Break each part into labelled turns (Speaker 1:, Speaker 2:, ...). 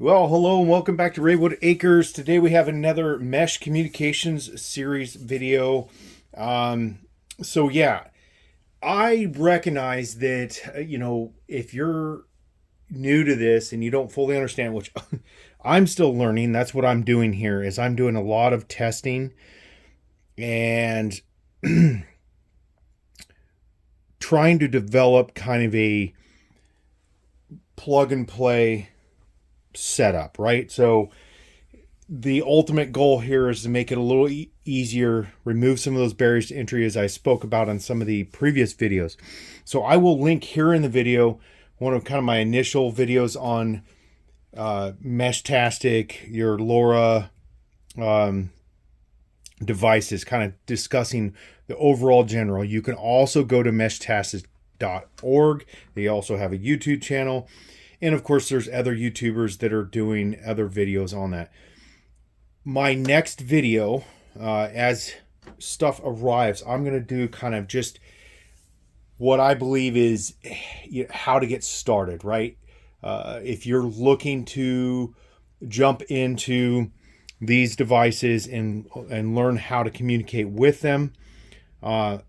Speaker 1: Well, hello and welcome back to Raywood Acres. Today we have another mesh communications series video. Um, so yeah, I recognize that if you're new to this and you don't fully understand, which I'm still learning. That's what I'm doing here. Is I'm doing a lot of testing and trying to develop kind of a plug and play setup, right? So the ultimate goal here is to make it a little easier, remove some of those barriers to entry as I spoke about on some of the previous videos. So I will link here in the video one of kind of my initial videos on Meshtastic, your LoRa um, devices, kind of discussing the overall general. You can also go to meshtastic.org. They also have a YouTube channel. And of course, there's other YouTubers that are doing other videos on that. My next video, as stuff arrives, I'm going to do kind of just what I believe is how to get started, right? If you're looking to jump into these devices and learn how to communicate with them, I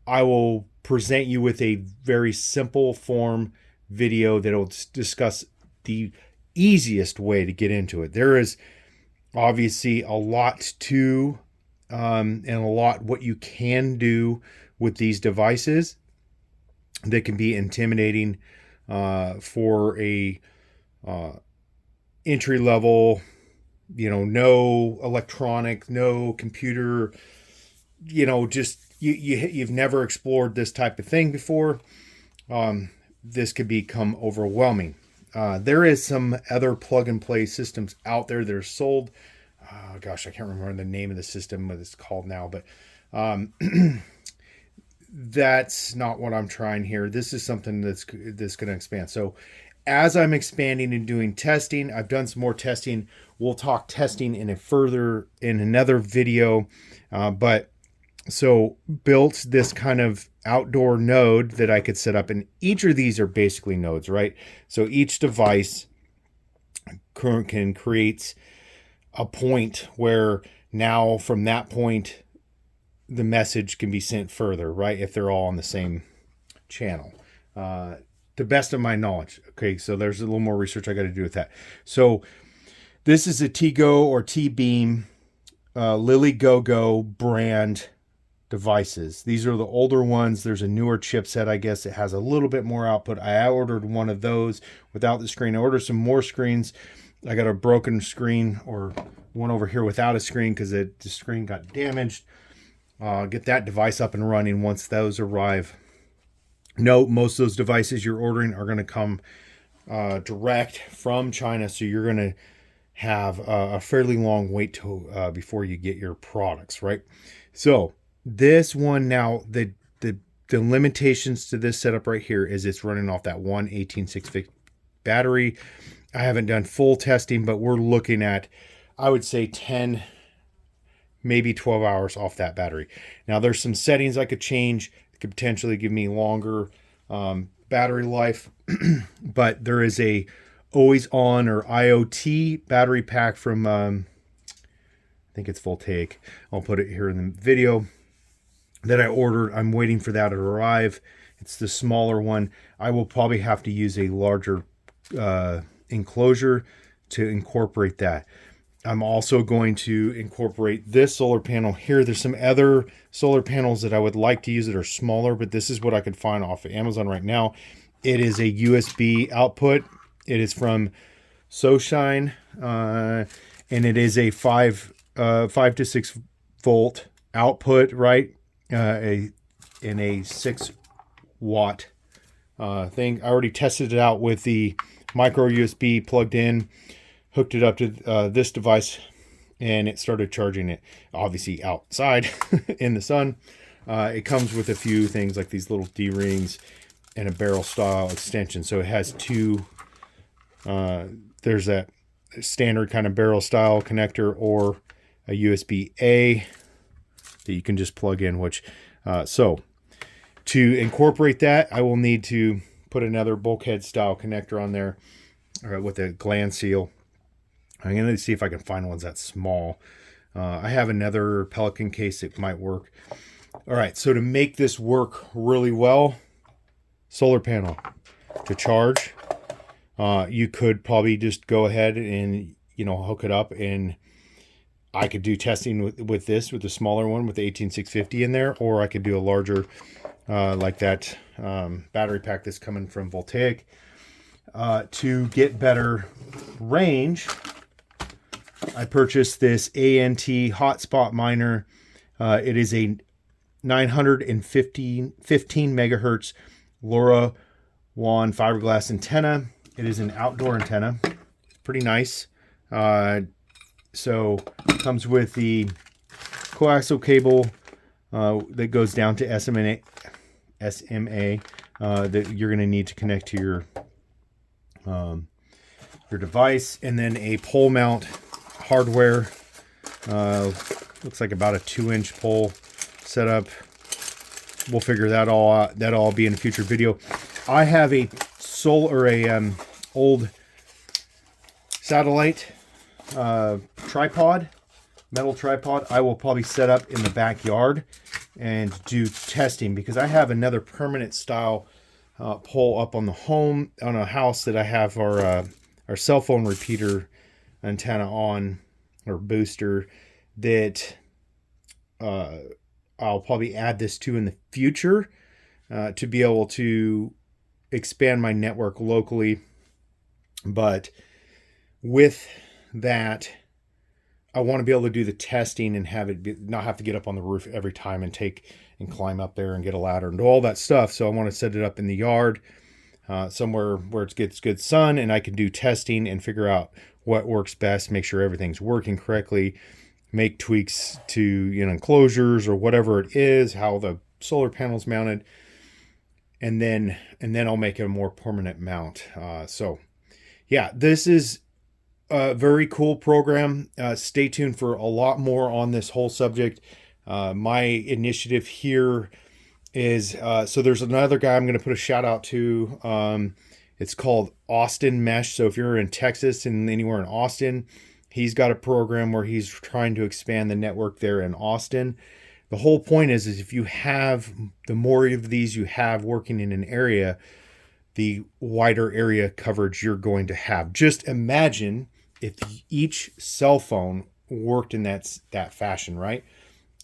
Speaker 1: will present you with a very simple form video that will discuss the easiest way to get into it. There is obviously a lot to and a lot what you can do with these devices that can be intimidating for a entry level, no electronic, no computer, just you've never explored this type of thing before. This could become overwhelming. There is some other plug and play systems out there that are sold. Gosh, I can't remember the name of the system, what it's called now, but that's not what I'm trying here. This is something that's going to expand. So as I'm expanding and doing testing, I've done some more testing. We'll talk testing in another video. But so built this kind of outdoor node that I could set up, and each of these are basically nodes, right? So each device can create a point where now from that point the message can be sent further, right? If they're all on the same channel. The best of my knowledge. Okay, so there's a little more research I got to do with that. So this is a T-Go or T-Beam Lily Go brand devices. These are the older ones. There's a newer chipset, I guess. It has a little bit more output. I ordered one of those without the screen. I ordered some more screens. I got a broken screen, or one over here without a screen because the screen got damaged. Get that device up and running once those arrive. Note, most of those devices you're ordering are going to come direct from China, so you're going to have a fairly long wait before you get your products, right? So this one now, the limitations to this setup right here is it's running off that 18650 battery. I haven't done full testing, but we're looking at, I would say 10, maybe 12 hours off that battery. Now there's some settings I could change that could potentially give me longer battery life, but there is a always on or IoT battery pack from, I think it's Voltaic. I'll put it here in the video that I ordered. I'm waiting for that to arrive. It's the smaller one. I will probably have to use a larger enclosure to incorporate that. I'm also going to incorporate this solar panel here. There's some other solar panels that I would like to use that are smaller, but this is what I could find off of Amazon right now. It is a USB output. It is from SoShine, and it is a 5 to 6 volt output, right? In a 6 watt thing. I already tested it out with the micro USB plugged in, hooked it up to this device, and it started charging it, obviously outside in the sun. It comes with a few things like these little D-rings and a barrel style extension. So it has two, there's that standard kind of barrel style connector or a USB-A that you can just plug in, which, so to incorporate that, I will need to put another bulkhead style connector on there with a gland seal. I'm going to see if I can find ones that small. I have another Pelican case that might work. All right, so to make this work really well, solar panel to charge. You could probably just go ahead and, hook it up, and I could do testing with this, with the smaller one with the 18650 in there, or I could do a larger, like that battery pack that's coming from Voltaic. To get better range, I purchased this ANT hotspot miner. It is a 915 megahertz LoRaWAN fiberglass antenna. It is an outdoor antenna. Pretty nice. So it comes with the coaxial cable that goes down to SMA that you're going to need to connect to your device, and then a pole mount hardware. Looks like about a 2-inch pole setup. We'll figure that all out. That'll all be in a future video. I have a old satellite tripod, metal tripod. I will probably set up in the backyard and do testing, because I have another permanent style pole up on a house that I have our cell phone repeater antenna on, or booster, that I'll probably add this to in the future to be able to expand my network locally. But with that, I want to be able to do the testing and not have to get up on the roof every time and climb up there and get a ladder and do all that stuff. So I want to set it up in the yard, somewhere where it gets good sun, and I can do testing and figure out what works best, make sure everything's working correctly, make tweaks to enclosures or whatever it is, how the solar panel's mounted, and then I'll make it a more permanent mount. So yeah, this is a very cool program. Stay tuned for a lot more on this whole subject. My initiative here is, so there's another guy I'm going to put a shout out to. It's called Austin Mesh. So if you're in Texas and anywhere in Austin, he's got a program where he's trying to expand the network there in Austin. The whole point is if you have, the more of these you have working in an area, the wider area coverage you're going to have. Just imagine if each cell phone worked in that fashion, right?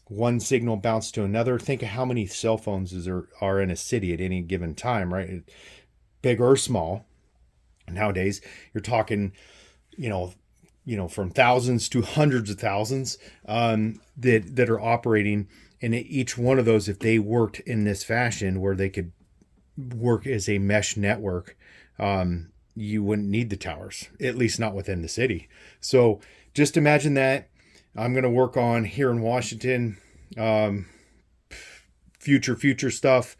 Speaker 1: One signal bounced to another. Think of how many cell phones are in a city at any given time, right? Big or small. Nowadays, you're talking, from thousands to hundreds of thousands that are operating. And each one of those, if they worked in this fashion where they could work as a mesh network, you wouldn't need the towers, at least not within the city. So just imagine that. I'm going to work on here in Washington, future stuff,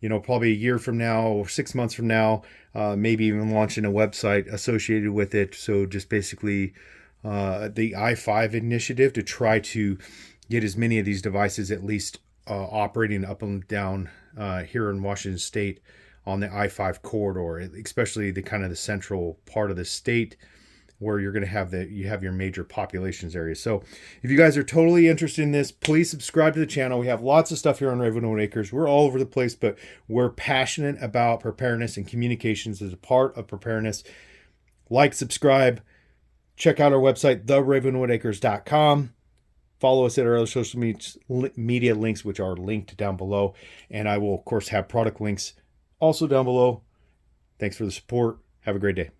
Speaker 1: probably a year from now or 6 months from now, maybe even launching a website associated with it. So just basically the I-5 initiative to try to get as many of these devices at least operating up and down here in Washington State on the I-5 corridor, especially the kind of the central part of the state where you're going to have your major populations areas. So if you guys are totally interested in this, please subscribe to the channel. We have lots of stuff here on Ravenwood Acres. We're all over the place, but we're passionate about preparedness, and communications is a part of preparedness. Like, subscribe, check out our website, theravenwoodacres.com. Follow us at our other social media links, which are linked down below. And I will, of course, have product links also down below. Thanks for the support. Have a great day.